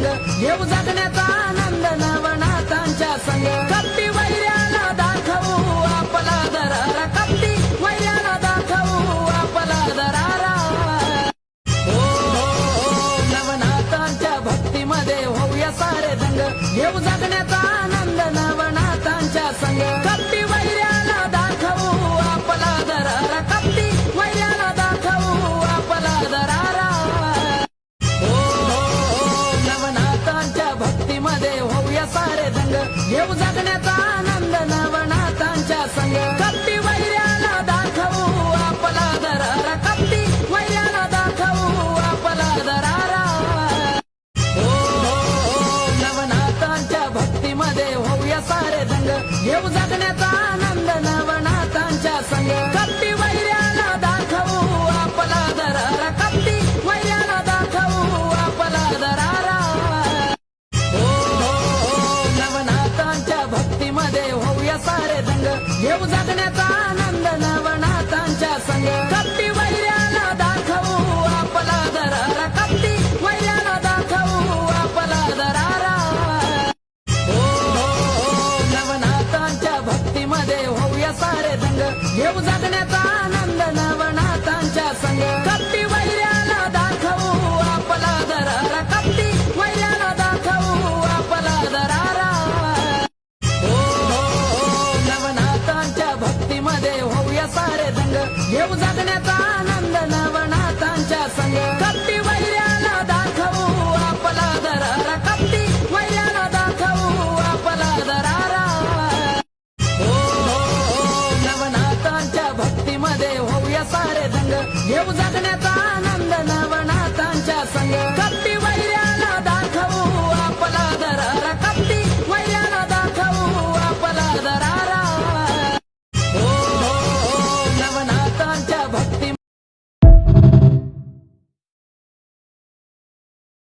रंग घेऊ जगण्याचा आनंद नवनाथांच्या संग कपटी वैऱ्याला दाखवू आपला दरारा कपटी वैऱ्याला दाखवू आपला दरारा हो नवनाथांच्या भक्तीमध्ये होऊया सारे दंग घेऊ जगण्याचा आनंद नवनाथांच्या संग कपटी वैऱ्याला दाखवू आपला दरारा कपटी वैऱ्याला दाखवू आपला दरारा हो नवनाथांच्या भक्तीमध्ये होऊया सारे दंग घेऊ जगण्याचा आनंद नवनाथांच्या संग कपटी वैऱ्याला दाखवू आपला दरारा कपटी वैऱ्याला दाखवू आपला दरारा हो नवनाथांच्या भक्तीमध्ये होऊया सारे दंग घेऊ जगण्याचा आनंद नवनाथांच्या संग कपटी वैऱ्याला दाखवू आपला दरारा कपटी वैऱ्याला दाखवू आपला दरारा हो नवनाथांच्या भक्तीमध्ये होऊया सारे दंग घेऊ जगण्याचा आनंद नवनाथांच्या संग कपटी वैऱ्याला दाखवू आपला दरारा कपटी वैऱ्याला दाखवू आपला दरारा हो नवनाथांच्या भक्तीमध्ये होऊया सारे दंग घेऊ जगण्याचा आनंद नवनाथांच्या संग कपटी वैऱ्याला दाखवू आपला दरारा कपटी वैऱ्याला दाखवू आपला दरारा हो नवनाथांच्या भक्तीमध्ये होऊया सारे दंग घेऊ जगण्याचा आनंद नवनाथांच्या संग कपटी वैऱ्याला दाखवू आपला दरारा कपटी वैऱ्याला दाखवू आपला दरारा हो नवनाथांच्या भक्तीमध्ये होऊया सारे दंग घेऊ जगण्याचा